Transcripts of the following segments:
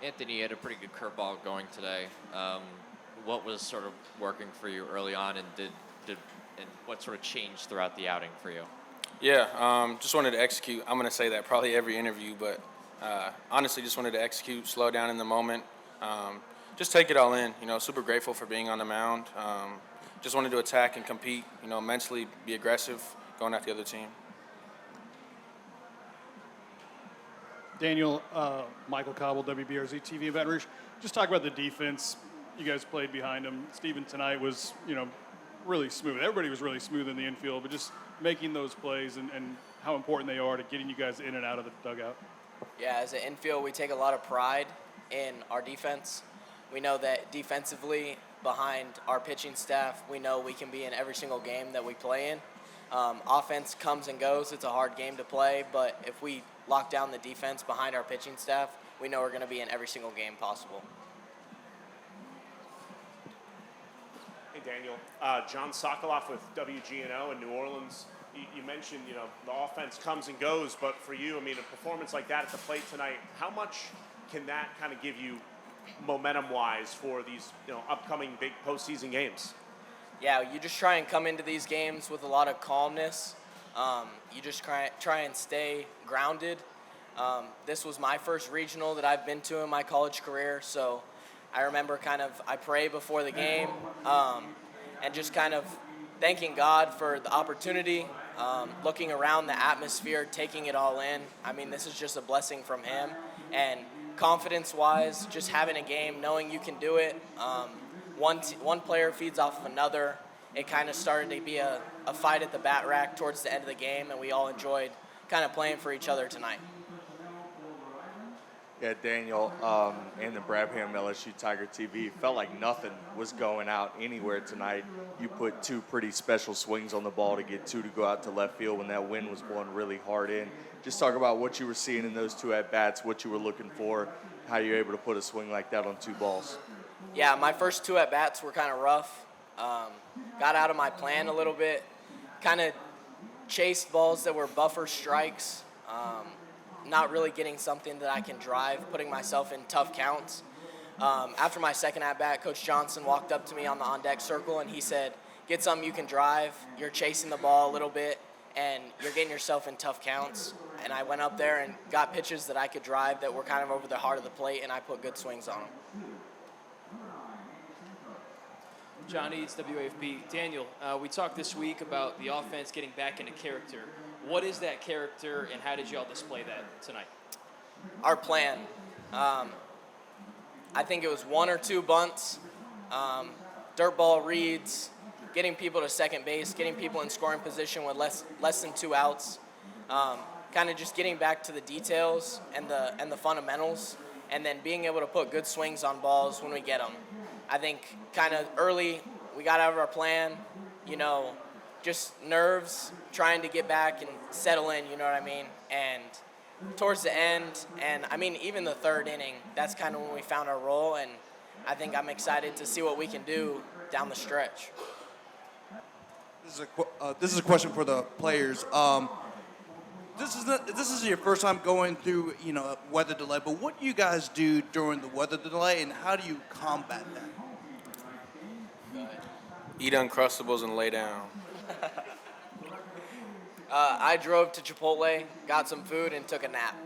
Anthony, you had a pretty good curveball going today. What was sort of working for you early on, and and what sort of changed throughout the outing for you? Yeah, just wanted to execute. I'm going to say that probably every interview, but honestly, just wanted to execute, slow down in the moment, just take it all in. Super grateful for being on the mound. Just wanted to attack and compete, mentally be aggressive, going at the other team. Daniel, Michael Cobble, WBRZ TV in Baton Rouge. Just talk about the defense. You guys played behind him. Steven tonight was, really smooth. Everybody was really smooth in the infield, but just making those plays and how important they are to getting you guys in and out of the dugout. Yeah, as an infield, we take a lot of pride in our defense. We know that defensively, behind our pitching staff, we know we can be in every single game that we play in. Offense comes and goes. It's a hard game to play, but if we lock down the defense behind our pitching staff, we know we're going to be in every single game possible. Hey, Daniel. John Sokoloff with WGNO in New Orleans. You mentioned, the offense comes and goes, but for you, a performance like that at the plate tonight, how much can that kind of give you momentum-wise for these, upcoming big postseason games? Yeah, you just try and come into these games with a lot of calmness. You just try and stay grounded. This was my first regional that I've been to in my college career, so I remember I pray before the game and just kind of thanking God for the opportunity, looking around the atmosphere, taking it all in. This is just a blessing from Him. And confidence-wise, just having a game, knowing you can do it. One player feeds off of another. It kind of started to be a fight at the bat rack towards the end of the game, and we all enjoyed kind of playing for each other tonight. Yeah, Daniel, and the Brabham LSU Tiger TV, felt like nothing was going out anywhere tonight. You put two pretty special swings on the ball to get two to go out to left field when that wind was blowing really hard in. Just talk about what you were seeing in those two at-bats, what you were looking for, how you were able to put a swing like that on two balls. Yeah, my first two at-bats were kind of rough. Got out of my plan a little bit, kind of chased balls that were buffer strikes, not really getting something that I can drive, putting myself in tough counts. After my second at-bat, Coach Johnson walked up to me on the on-deck circle, and he said, get something you can drive. You're chasing the ball a little bit, and you're getting yourself in tough counts. And I went up there and got pitches that I could drive that were kind of over the heart of the plate, and I put good swings on them. John Eads, WAFB. Daniel, we talked this week about the offense getting back into character. What is that character, and how did you all display that tonight? Our plan. I think it was one or two bunts, dirt ball reads, getting people to second base, getting people in scoring position with less than 2 outs, kind of just getting back to the details and the fundamentals, and then being able to put good swings on balls when we get them. I think kind of early we got out of our plan, just nerves, trying to get back and settle in, you know what I mean? And towards the end, and even the third inning, that's kind of when we found our role, and I think I'm excited to see what we can do down the stretch. This is a question for the players. This is your first time going through, weather delay, but what do you guys do during the weather delay, and how do you combat that? Eat Uncrustables and lay down. I drove to Chipotle, got some food, and took a nap.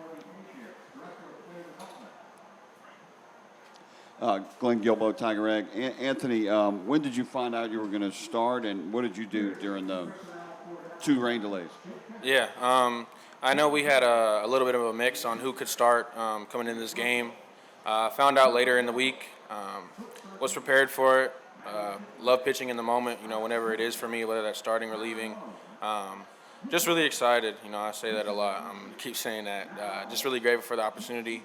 Glenn Gilbo, Tiger Egg. Anthony, when did you find out you were going to start, and what did you do during the 2 rain delays? Yeah, I know we had a little bit of a mix on who could start coming into this game. Found out later in the week. Was prepared for it. Love pitching in the moment, whenever it is for me, whether that's starting or leaving. Just really excited. I say that a lot. Keep saying that. Just really grateful for the opportunity.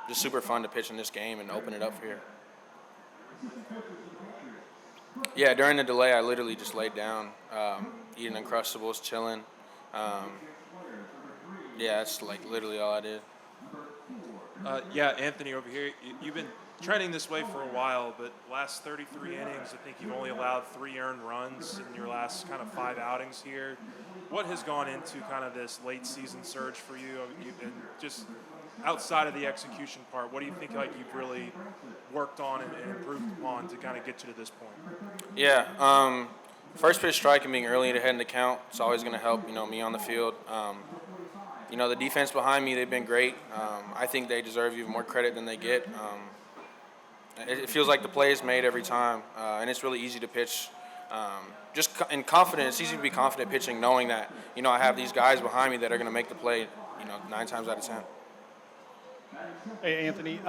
Just super fun to pitch in this game and open it up here. Yeah, during the delay, I literally just laid down, eating Uncrustables, chilling. Yeah, that's literally all I did. Yeah, Anthony over here. You've been trending this way for a while, but last 33 innings, I think you've only allowed 3 earned runs in your last kind of 5 outings here. What has gone into kind of this late season surge for you? And just outside of the execution part, what do you think like you've really worked on and improved upon to kind of get you to this point? Yeah, first pitch strike and being early to head in the count, it's always going to help, me on the field. The defense behind me, they've been great. I think they deserve even more credit than they get. It feels like the play is made every time, and it's really easy to pitch. In confidence, it's easy to be confident pitching, knowing that, I have these guys behind me that are going to make the play, 9 times out of 10. Hey, Anthony,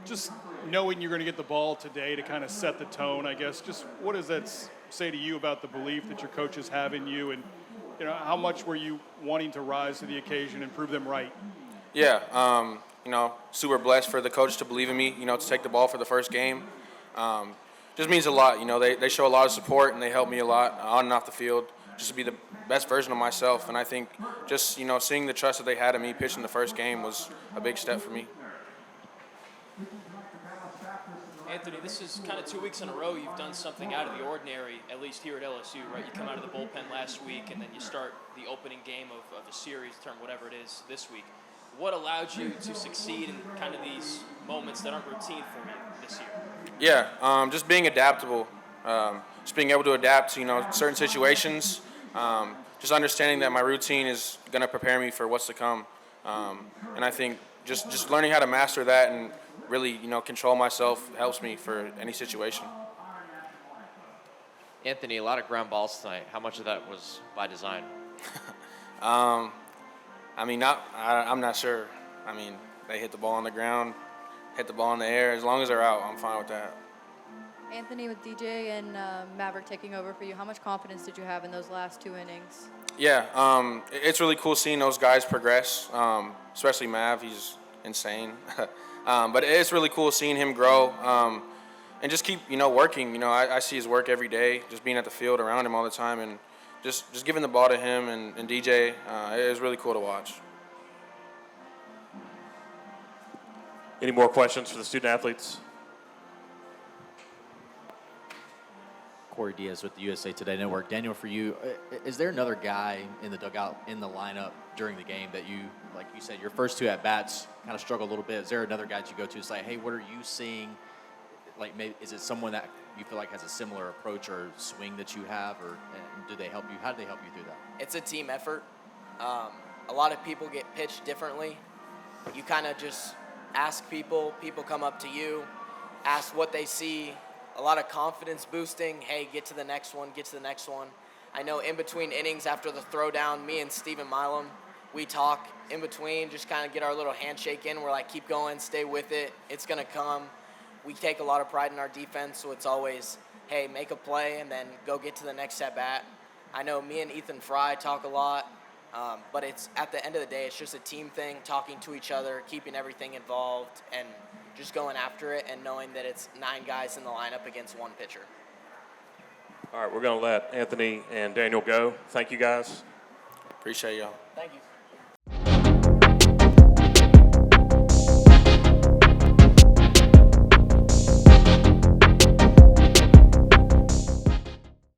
just knowing you're going to get the ball today to kind of set the tone, I guess, just what does that say to you about the belief that your coaches have in you, and how much were you wanting to rise to the occasion and prove them right? Yeah, super blessed for the coach to believe in me, to take the ball for the first game. Just means a lot, they show a lot of support and they help me a lot on and off the field just to be the best version of myself. And I think just, seeing the trust that they had in me pitching the first game was a big step for me. Anthony, this is kind of 2 weeks in a row you've done something out of the ordinary, at least here at LSU, right? You come out of the bullpen last week, and then you start the opening game of a series, term whatever it is, this week. What allowed you to succeed in kind of these moments that aren't routine for you this year? Yeah, just being adaptable, just being able to adapt to, certain situations, just understanding that my routine is going to prepare me for what's to come. And I think just learning how to master that and really, control myself helps me for any situation. Anthony, a lot of ground balls tonight. How much of that was by design? I'm not sure. They hit the ball on the ground, hit the ball in the air. As long as they're out, I'm fine with that. Anthony, with DJ and Maverick taking over for you, how much confidence did you have in those last 2 innings? Yeah, it's really cool seeing those guys progress, especially Mav. He's insane. But it's really cool seeing him grow and just keep, working. I see his work every day, just being at the field around him all the time and just giving the ball to him and DJ. It was really cool to watch. Any more questions for the student athletes? Corey Diaz with the USA Today Network. Daniel, for you, is there another guy in the dugout, in the lineup during the game that you, like you said, your first 2 at-bats kind of struggle a little bit? Is there another guy that you go to and say, hey, what are you seeing? Like, maybe, is it someone that you feel like has a similar approach or swing that you have, or do they help you? How do they help you through that? It's a team effort. A lot of people get pitched differently. You kind of just ask people come up to you, ask what they see. A lot of confidence boosting. Hey, get to the next one, get to the next one. I know in between innings after the throwdown, me and Stephen Milam, we talk in between, just kind of get our little handshake in. We're like, keep going, stay with it. It's going to come. We take a lot of pride in our defense, so it's always, hey, make a play and then go get to the next at-bat. I know me and Ethan Fry talk a lot, but it's at the end of the day, it's just a team thing, talking to each other, keeping everything involved, and just going after it and knowing that it's 9 guys in the lineup against 1 pitcher. All right, we're going to let Anthony and Daniel go. Thank you, guys. Appreciate y'all. Thank you.